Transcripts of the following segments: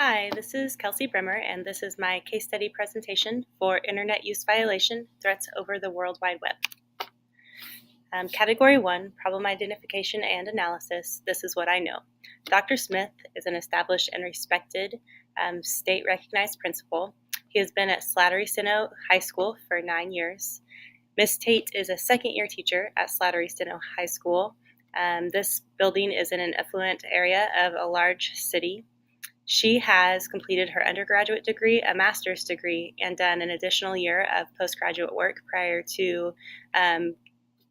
Hi, this is Kelcy Bremer, and this is my case study presentation for Internet Use Violation Threats over the World Wide Web. Category 1, Problem Identification and Analysis. This is what I know. Dr. Smith is an established and respected state-recognized principal. He has been at Slattery-Steno High School for 9 years. Ms. Tate is a second-year teacher at Slattery-Steno High School. This building is in an affluent area of a large city. She has completed her undergraduate degree, a master's degree, and done an additional year of postgraduate work prior to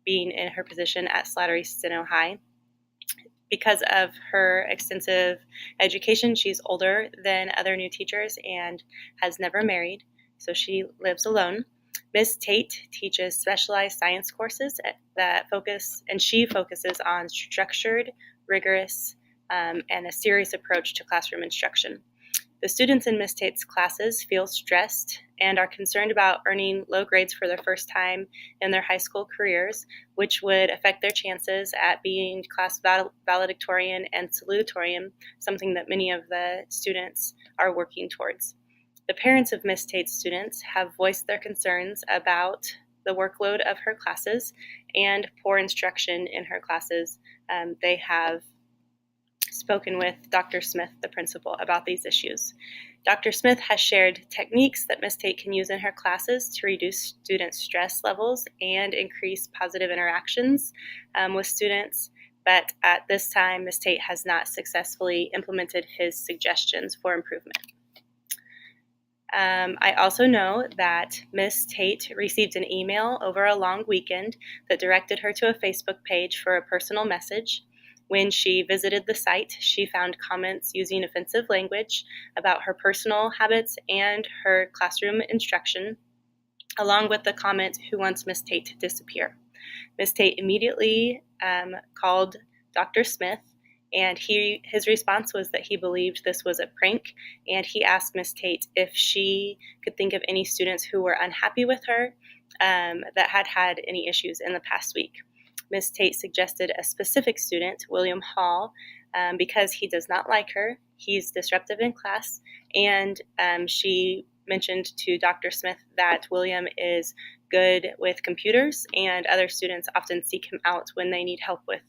being in her position at Slattery-Steno High. Because of her extensive education, she's older than other new teachers and has never married, so she lives alone. Ms. Tate teaches specialized science courses that she focuses on structured, rigorous, and a serious approach to classroom instruction. The students in Ms. Tate's classes feel stressed and are concerned about earning low grades for the first time in their high school careers, which would affect their chances at being class valedictorian and salutatorian, something that many of the students are working towards. The parents of Ms. Tate's students have voiced their concerns about the workload of her classes and poor instruction in her classes. They have spoken with Dr. Smith, the principal, about these issues. Dr. Smith has shared techniques that Ms. Tate can use in her classes to reduce student stress levels and increase positive interactions with students, but at this time, Ms. Tate has not successfully implemented his suggestions for improvement. I also know that Ms. Tate received an email over a long weekend that directed her to a Facebook page for a personal message. When she visited the site, she found comments using offensive language about her personal habits and her classroom instruction, along with the comment, "Who wants Miss Tate to disappear?" Miss Tate immediately called Dr. Smith, and his response was that he believed this was a prank, and he asked Miss Tate if she could think of any students who were unhappy with her that had had any issues in the past week. Ms. Tate suggested a specific student, William Hall, because he does not like her. He's disruptive in class, and she mentioned to Dr. Smith that William is good with computers, and other students often seek him out when they need help with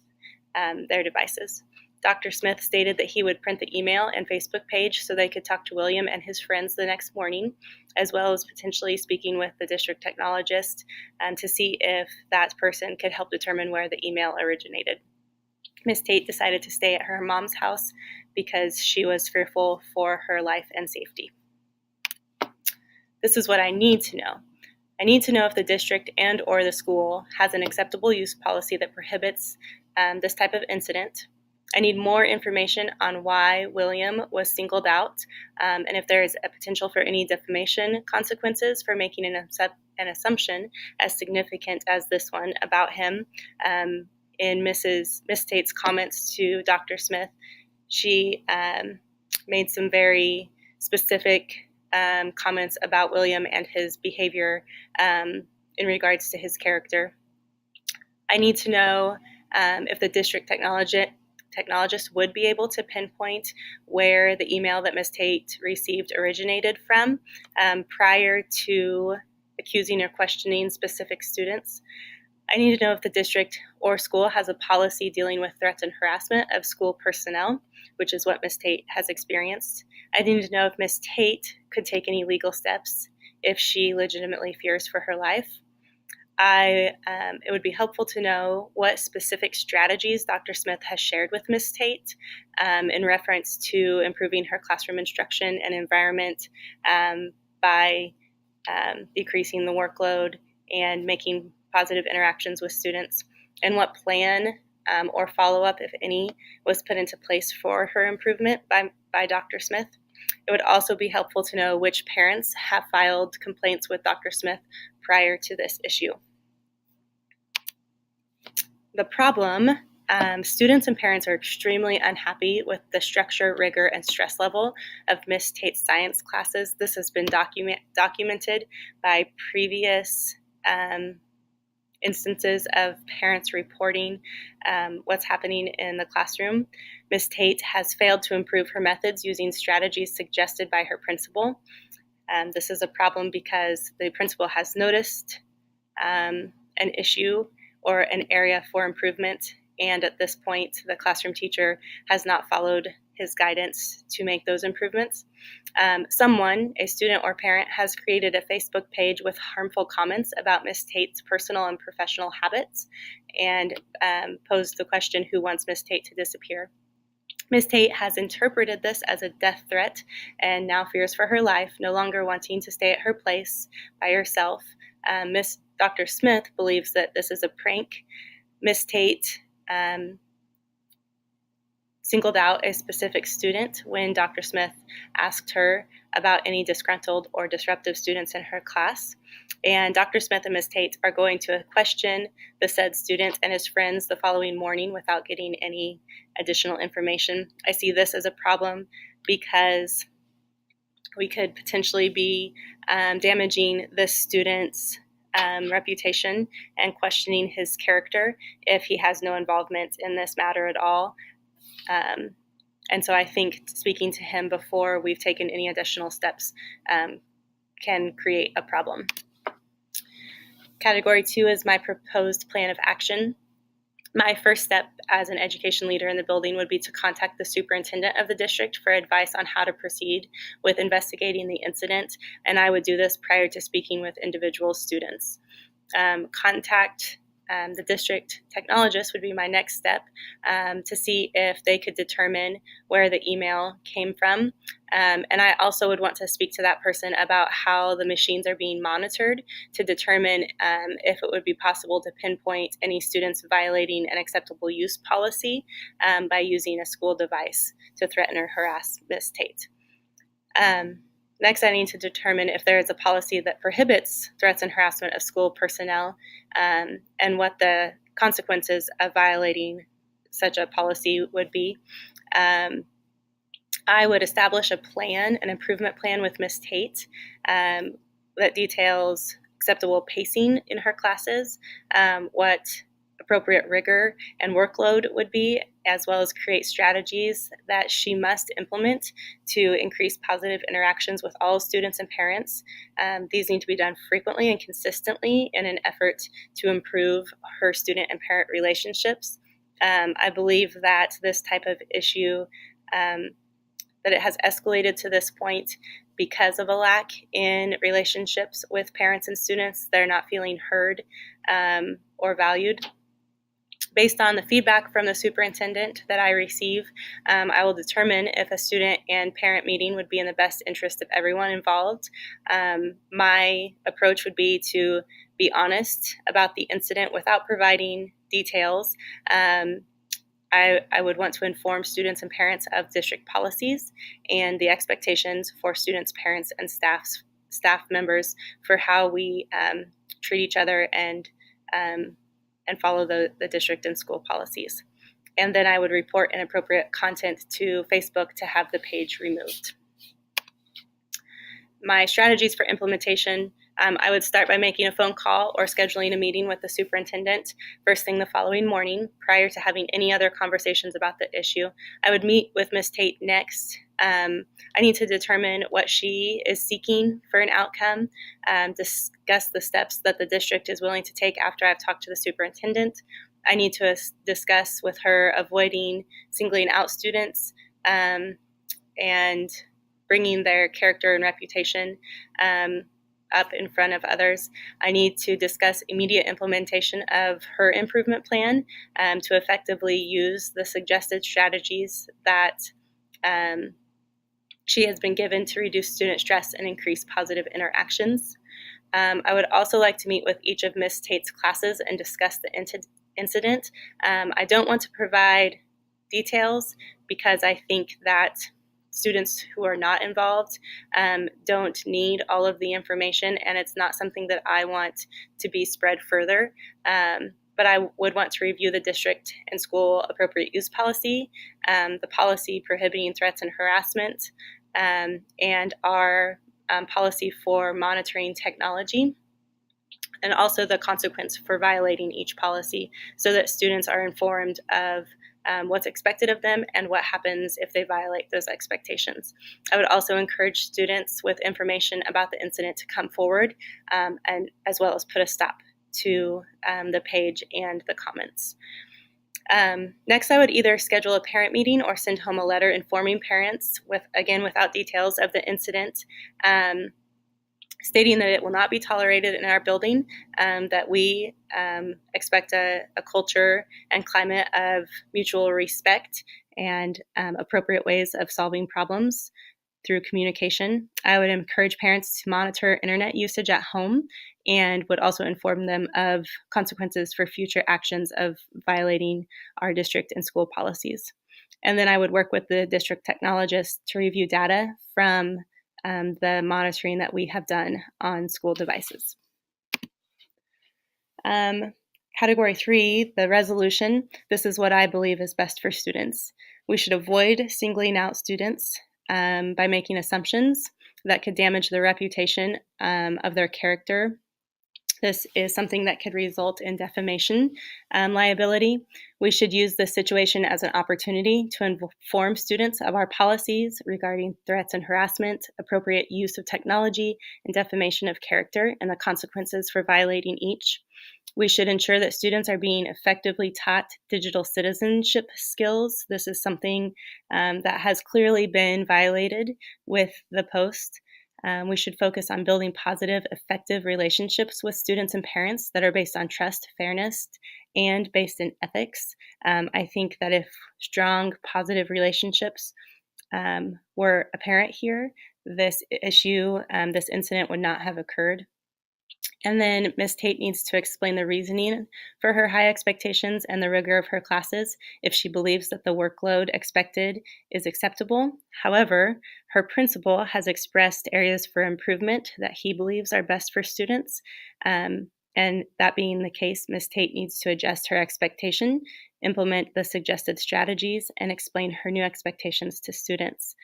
their devices. Dr. Smith stated that he would print the email and Facebook page so they could talk to William and his friends the next morning, as well as potentially speaking with the district technologist to see if that person could help determine where the email originated. Ms. Tate decided to stay at her mom's house because she was fearful for her life and safety. This is what I need to know. I need to know if the district and or the school has an acceptable use policy that prohibits this type of incident. I need more information on why William was singled out, and if there is a potential for any defamation consequences for making an assumption as significant as this one about him. In Miss Tate's comments to Dr. Smith, she made some very specific comments about William and his behavior in regards to his character. I need to know if the district technologist would be able to pinpoint where the email that Ms. Tate received originated from prior to accusing or questioning specific students. I need to know if the district or school has a policy dealing with threats and harassment of school personnel, which is what Ms. Tate has experienced. I need to know if Ms. Tate could take any legal steps if she legitimately fears for her life. It would be helpful to know what specific strategies Dr. Smith has shared with Ms. Tate in reference to improving her classroom instruction and environment by decreasing the workload and making positive interactions with students, and what plan or follow-up, if any, was put into place for her improvement by Dr. Smith. It would also be helpful to know which parents have filed complaints with Dr. Smith prior to this issue. The problem, students and parents are extremely unhappy with the structure, rigor, and stress level of Ms. Tate's science classes. This has been documented by previous instances of parents reporting what's happening in the classroom. Ms. Tate has failed to improve her methods using strategies suggested by her principal. This is a problem because the principal has noticed an issue or an area for improvement, and at this point, the classroom teacher has not followed his guidance to make those improvements. Someone, a student or parent, has created a Facebook page with harmful comments about Ms. Tate's personal and professional habits and posed the question, who wants Ms. Tate to disappear? Ms. Tate has interpreted this as a death threat and now fears for her life, no longer wanting to stay at her place by herself. Dr. Smith believes that this is a prank. Ms. Tate singled out a specific student when Dr. Smith asked her about any disgruntled or disruptive students in her class. And Dr. Smith and Ms. Tate are going to question the said student and his friends the following morning without getting any additional information. I see this as a problem because we could potentially be damaging this student's reputation and questioning his character if he has no involvement in this matter at all. And so I think speaking to him before we've taken any additional steps can create a problem. Category 2 is my proposed plan of action. My first step as an education leader in the building would be to contact the superintendent of the district for advice on how to proceed with investigating the incident, and I would do this prior to speaking with individual students. Contact the district technologist would be my next step to see if they could determine where the email came from. And I also would want to speak to that person about how the machines are being monitored to determine if it would be possible to pinpoint any students violating an acceptable use policy by using a school device to threaten or harass Ms. Tate. Next, I need to determine if there is a policy that prohibits threats and harassment of school personnel and what the consequences of violating such a policy would be. I would establish a plan, an improvement plan with Ms. Tate that details acceptable pacing in her classes, what appropriate rigor and workload would be, as well as create strategies that she must implement to increase positive interactions with all students and parents. These need to be done frequently and consistently in an effort to improve her student and parent relationships. I believe that this type of issue, that it has escalated to this point because of a lack in relationships with parents and students. They're not feeling heard or valued. Based on the feedback from the superintendent that I receive, I will determine if a student and parent meeting would be in the best interest of everyone involved. My approach would be to be honest about the incident without providing details. I would want to inform students and parents of district policies and the expectations for students, parents, and staff members for how we treat each other and follow the district and school policies. And then I would report inappropriate content to Facebook to have the page removed. My strategies for implementation, I would start by making a phone call or scheduling a meeting with the superintendent first thing the following morning prior to having any other conversations about the issue. I would meet with Ms. Tate next. I need to determine what she is seeking for an outcome, discuss the steps that the district is willing to take after I've talked to the superintendent. I need to discuss with her avoiding singling out students and bringing their character and reputation up in front of others. I need to discuss immediate implementation of her improvement plan to effectively use the suggested strategies that she has been given to reduce student stress and increase positive interactions. I would also like to meet with each of Ms. Tate's classes and discuss the incident. I don't want to provide details because I think that students who are not involved don't need all of the information, and it's not something that I want to be spread further. But I would want to review the district and school appropriate use policy, the policy prohibiting threats and harassment, and our policy for monitoring technology. and also the consequence for violating each policy so that students are informed of what's expected of them and what happens if they violate those expectations. I would also encourage students with information about the incident to come forward and as well as put a stop to the page and the comments. Next, I would either schedule a parent meeting or send home a letter informing parents, without details of the incident, stating that it will not be tolerated in our building, that we expect a culture and climate of mutual respect and appropriate ways of solving problems through communication. I would encourage parents to monitor internet usage at home and would also inform them of consequences for future actions of violating our district and school policies. And then I would work with the district technologist to review data from the monitoring that we have done on school devices. Category 3, the resolution. This is what I believe is best for students. We should avoid singling out students by making assumptions that could damage the reputation of their character. This is something that could result in defamation liability. We should use this situation as an opportunity to inform students of our policies regarding threats and harassment, appropriate use of technology, and defamation of character, and the consequences for violating each. We should ensure that students are being effectively taught digital citizenship skills. This is something that has clearly been violated with the post. We should focus on building positive, effective relationships with students and parents that are based on trust, fairness, and based in ethics. I think that if strong, positive relationships were apparent here, this issue, this incident would not have occurred. And then Ms. Tate needs to explain the reasoning for her high expectations and the rigor of her classes if she believes that the workload expected is acceptable. However, her principal has expressed areas for improvement that he believes are best for students. And that being the case, Ms. Tate needs to adjust her expectation, implement the suggested strategies, and explain her new expectations to students.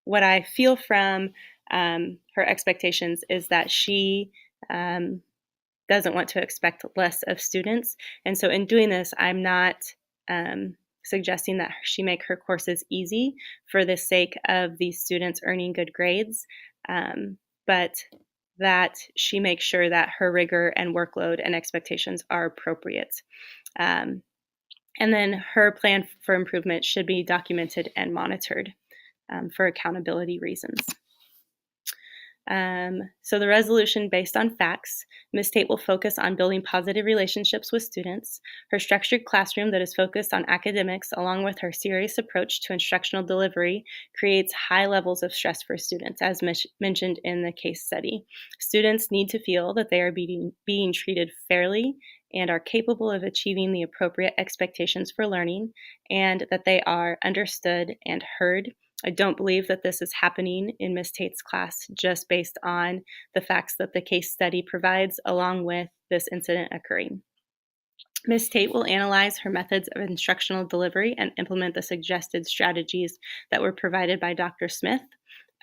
What I feel from her expectations is that she doesn't want to expect less of students. And so in doing this, I'm not suggesting that she make her courses easy for the sake of these students earning good grades, but that she makes sure that her rigor and workload and expectations are appropriate. And then her plan for improvement should be documented and monitored for accountability reasons. So the resolution based on facts, Ms. Tate will focus on building positive relationships with students. Her structured classroom that is focused on academics, along with her serious approach to instructional delivery, creates high levels of stress for students, as mentioned in the case study. Students need to feel that they are being treated fairly and are capable of achieving the appropriate expectations for learning, and that they are understood and heard. I don't believe that this is happening in Ms. Tate's class just based on the facts that the case study provides along with this incident occurring. Ms. Tate will analyze her methods of instructional delivery and implement the suggested strategies that were provided by Dr. Smith.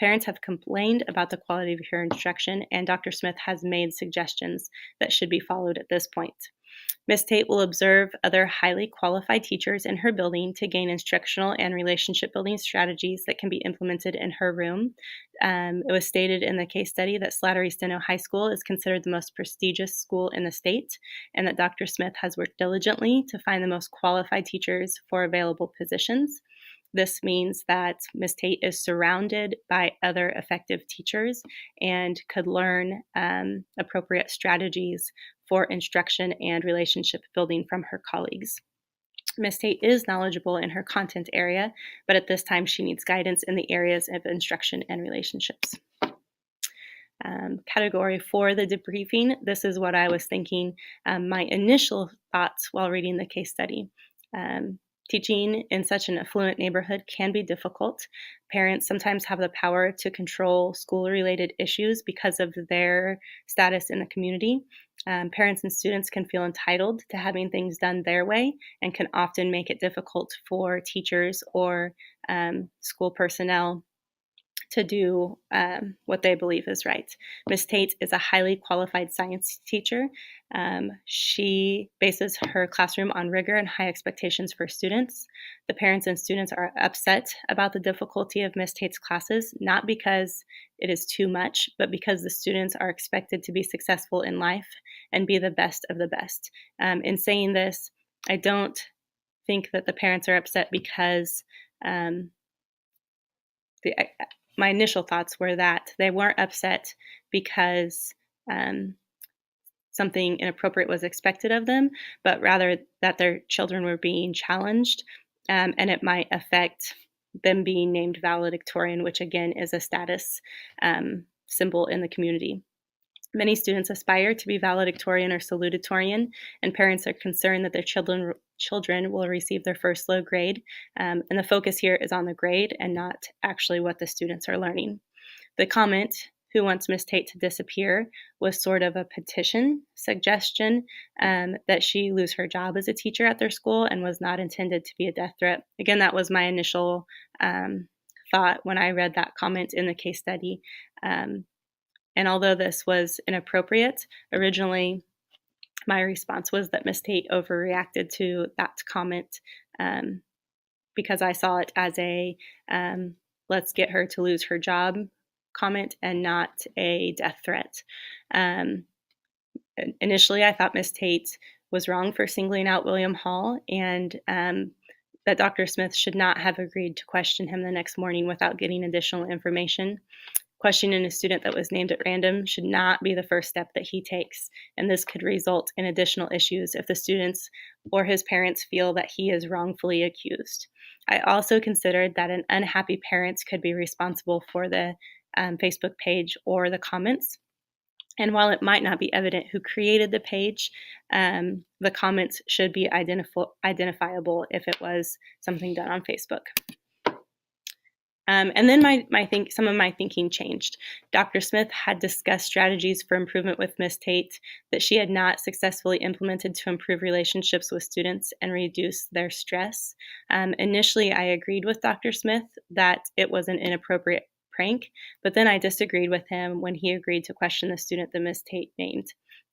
Parents have complained about the quality of her instruction, and Dr. Smith has made suggestions that should be followed at this point. Ms. Tate will observe other highly qualified teachers in her building to gain instructional and relationship building strategies that can be implemented in her room. It was stated in the case study that Slattery-Steno High School is considered the most prestigious school in the state, and that Dr. Smith has worked diligently to find the most qualified teachers for available positions. This means that Ms. Tate is surrounded by other effective teachers and could learn appropriate strategies for instruction and relationship building from her colleagues. Ms. Tate is knowledgeable in her content area, but at this time she needs guidance in the areas of instruction and relationships. Category 4, the debriefing. This is what I was thinking, my initial thoughts while reading the case study. Teaching in such an affluent neighborhood can be difficult. Parents sometimes have the power to control school-related issues because of their status in the community. Parents and students can feel entitled to having things done their way and can often make it difficult for teachers or school personnel to do what they believe is right. Ms. Tate is a highly qualified science teacher. She bases her classroom on rigor and high expectations for students. The parents and students are upset about the difficulty of Ms. Tate's classes, not because it is too much, but because the students are expected to be successful in life and be the best of the best. In saying this, I don't think that the parents are upset because my initial thoughts were that they weren't upset because something inappropriate was expected of them, but rather that their children were being challenged, and it might affect them being named valedictorian, which again is a status symbol in the community. Many students aspire to be valedictorian or salutatorian, and parents are concerned that their children will receive their first low grade. And the focus here is on the grade and not actually what the students are learning. The comment, "Who wants Miss Tate to disappear?" was sort of a petition suggestion that she lose her job as a teacher at their school and was not intended to be a death threat. Again, that was my initial thought when I read that comment in the case study. And although this was inappropriate, originally my response was that Ms. Tate overreacted to that comment because I saw it as a let's get her to lose her job comment and not a death threat. Initially, I thought Ms. Tate was wrong for singling out William Hall and that Dr. Smith should not have agreed to question him the next morning without getting additional information. Questioning a student that was named at random should not be the first step that he takes, and this could result in additional issues if the students or his parents feel that he is wrongfully accused. I also considered that an unhappy parent could be responsible for the Facebook page or the comments. And while it might not be evident who created the page, the comments should be identifiable if it was something done on Facebook. And then some of my thinking changed. Dr. Smith had discussed strategies for improvement with Ms. Tate that she had not successfully implemented to improve relationships with students and reduce their stress. Initially, I agreed with Dr. Smith that it was an inappropriate prank, but then I disagreed with him when he agreed to question the student that Ms. Tate named.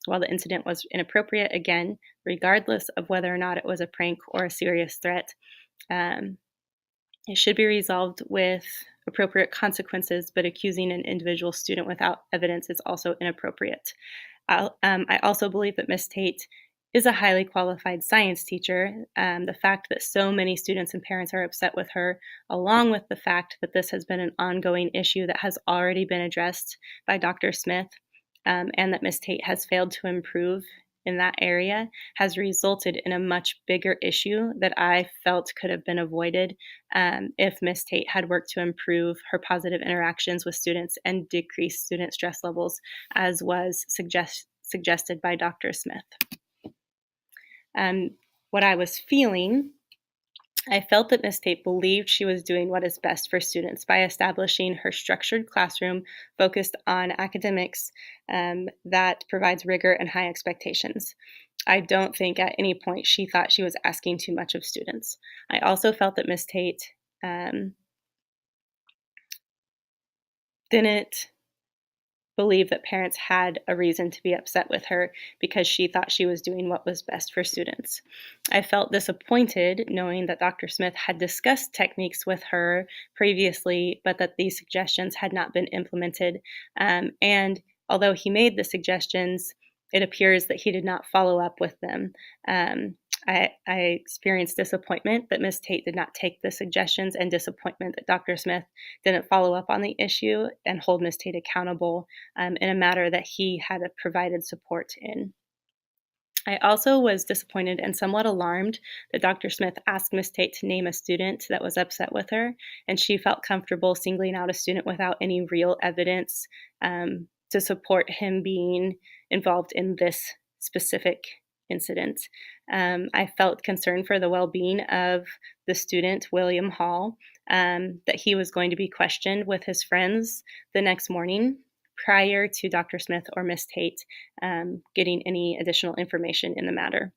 While the incident was inappropriate, again, regardless of whether or not it was a prank or a serious threat, it should be resolved with appropriate consequences, but accusing an individual student without evidence is also inappropriate. I also believe that Ms. Tate is a highly qualified science teacher. The fact that so many students and parents are upset with her, along with the fact that this has been an ongoing issue that has already been addressed by Dr. Smith, and that Ms. Tate has failed to improve in that area, has resulted in a much bigger issue that I felt could have been avoided if Ms. Tate had worked to improve her positive interactions with students and decrease student stress levels, as was suggested by Dr. Smith. What I was feeling, I felt that Ms. Tate believed she was doing what is best for students by establishing her structured classroom focused on academics that provides rigor and high expectations. I don't think at any point she thought she was asking too much of students. I also felt that Ms. Tate didn't believe that parents had a reason to be upset with her because she thought she was doing what was best for students. I felt disappointed knowing that Dr. Smith had discussed techniques with her previously, but that these suggestions had not been implemented. And although he made the suggestions, it appears that he did not follow up with them. I experienced disappointment that Ms. Tate did not take the suggestions and disappointment that Dr. Smith didn't follow up on the issue and hold Ms. Tate accountable in a matter that he had provided support in. I also was disappointed and somewhat alarmed that Dr. Smith asked Ms. Tate to name a student that was upset with her, and she felt comfortable singling out a student without any real evidence to support him being involved in this specific incident. I felt concerned for the well-being of the student, William Hall, that he was going to be questioned with his friends the next morning prior to Dr. Smith or Ms. Tate getting any additional information in the matter.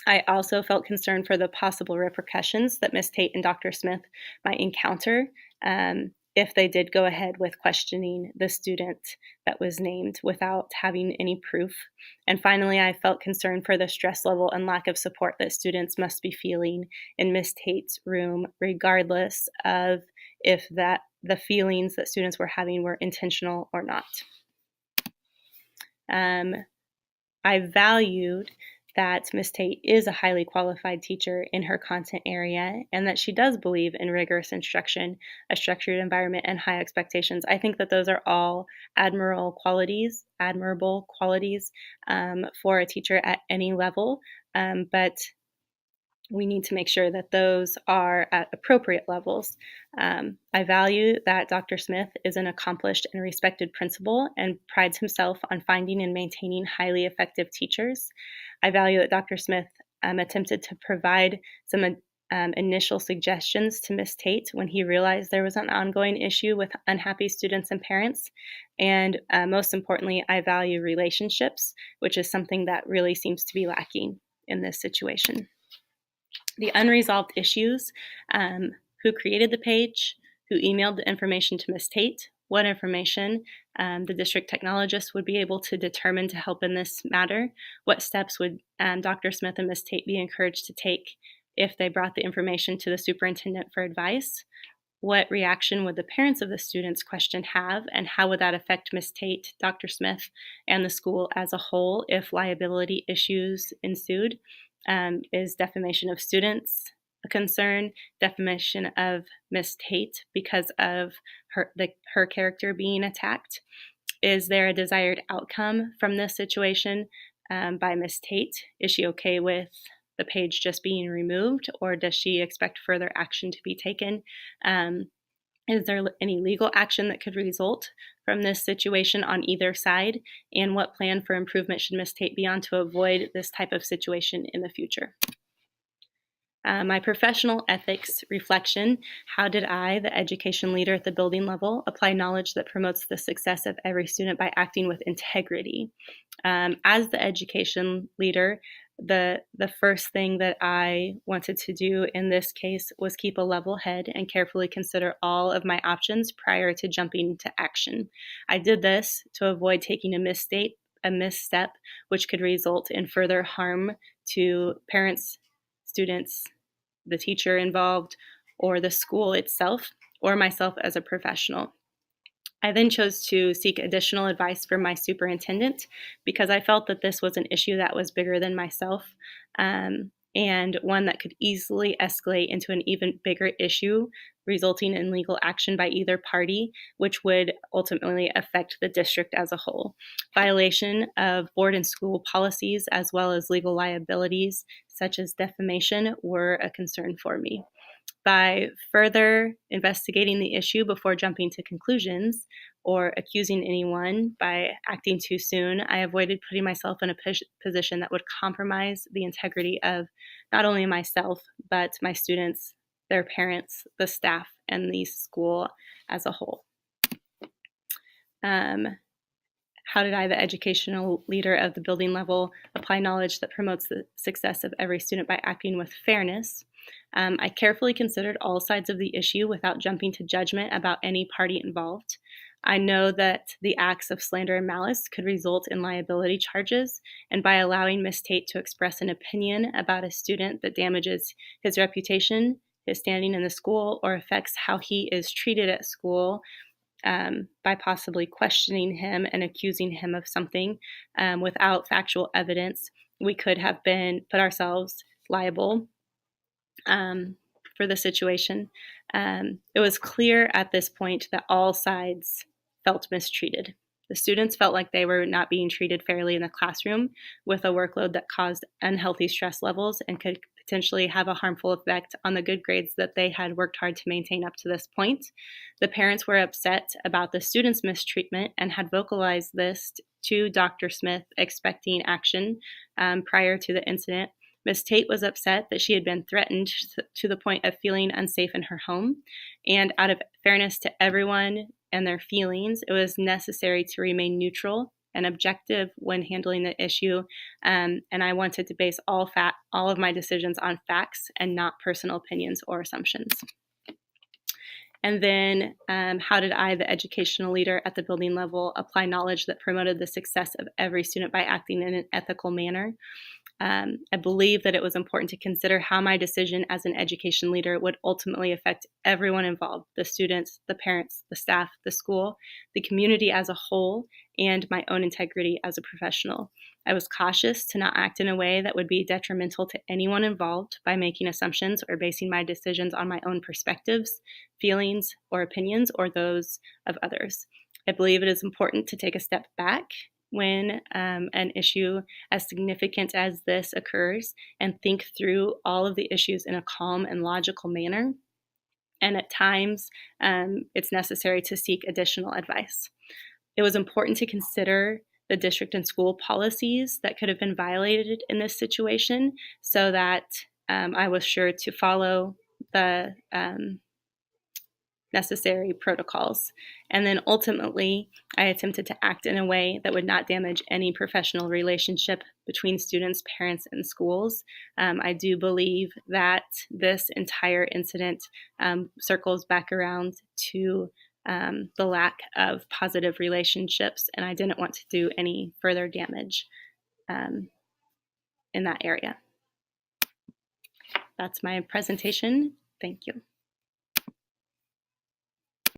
I also felt concerned for the possible repercussions that Ms. Tate and Dr. Smith might encounter if they did go ahead with questioning the student that was named without having any proof. And finally, I felt concern for the stress level and lack of support that students must be feeling in Miss Tate's room, regardless of if the feelings that students were having were intentional or not. I valued that Miss Tate is a highly qualified teacher in her content area and that she does believe in rigorous instruction, a structured environment, and high expectations. I think that those are all admirable qualities for a teacher at any level, but we need to make sure that those are at appropriate levels. I value that Dr. Smith is an accomplished and respected principal and prides himself on finding and maintaining highly effective teachers. I value that Dr. Smith attempted to provide some initial suggestions to Miss Tate when he realized there was an ongoing issue with unhappy students and parents. And most importantly, I value relationships, which is something that really seems to be lacking in this situation. The unresolved issues, who created the page, who emailed the information to Ms. Tate, what information the district technologist would be able to determine to help in this matter, what steps would Dr. Smith and Ms. Tate be encouraged to take if they brought the information to the superintendent for advice, what reaction would the parents of the students questioned have, and how would that affect Ms. Tate, Dr. Smith, and the school as a whole if liability issues ensued? Is defamation of students a concern? Defamation of Ms. Tate because of her character being attacked? Is there a desired outcome from this situation by Ms. Tate? Is she okay with the page just being removed, or does she expect further action to be taken? Is there any legal action that could result from this situation on either side? And what plan for improvement should Ms. Tate be on to avoid this type of situation in the future? My professional ethics reflection: how did I, the education leader at the building level, apply knowledge that promotes the success of every student by acting with integrity? As the education leader, the first thing that I wanted to do in this case was keep a level head and carefully consider all of my options prior to jumping to action. I did this to avoid taking a misstep, which could result in further harm to parents, students, the teacher involved, or the school itself, or myself as a professional. I then chose to seek additional advice from my superintendent because I felt that this was an issue that was bigger than myself, and one that could easily escalate into an even bigger issue, resulting in legal action by either party, which would ultimately affect the district as a whole. Violation of board and school policies, as well as legal liabilities such as defamation, were a concern for me. By further investigating the issue before jumping to conclusions or accusing anyone by acting too soon, I avoided putting myself in a position that would compromise the integrity of not only myself, but my students, their parents, the staff, and the school as a whole. How did I, the educational leader of the building level, apply knowledge that promotes the success of every student by acting with fairness? I carefully considered all sides of the issue without jumping to judgment about any party involved. I know that the acts of slander and malice could result in liability charges, and by allowing Ms. Tate to express an opinion about a student that damages his reputation, his standing in the school, or affects how he is treated at school, by possibly questioning him and accusing him of something without factual evidence, we could have put ourselves liable for the situation. It was clear at this point that all sides felt mistreated. The students felt like they were not being treated fairly in the classroom with a workload that caused unhealthy stress levels and could potentially have a harmful effect on the good grades that they had worked hard to maintain up to this point. The parents were upset about the students' mistreatment and had vocalized this to Dr. Smith, expecting action prior to the incident. Ms. Tate was upset that she had been threatened to the point of feeling unsafe in her home. And out of fairness to everyone and their feelings, it was necessary to remain neutral and objective when handling the issue. And I wanted to base all of my decisions on facts and not personal opinions or assumptions. And then how did I, the educational leader at the building level, apply knowledge that promoted the success of every student by acting in an ethical manner? I believe that it was important to consider how my decision as an education leader would ultimately affect everyone involved: the students, the parents, the staff, the school, the community as a whole, and my own integrity as a professional. I was cautious to not act in a way that would be detrimental to anyone involved by making assumptions or basing my decisions on my own perspectives, feelings, or opinions, or those of others. I believe it is important to take a step back when an issue as significant as this occurs and think through all of the issues in a calm and logical manner. And at times, it's necessary to seek additional advice. It was important to consider the district and school policies that could have been violated in this situation so that I was sure to follow the necessary protocols. And then ultimately, I attempted to act in a way that would not damage any professional relationship between students, parents, and schools. I do believe that this entire incident circles back around to the lack of positive relationships, and I didn't want to do any further damage in that area. That's my presentation. Thank you.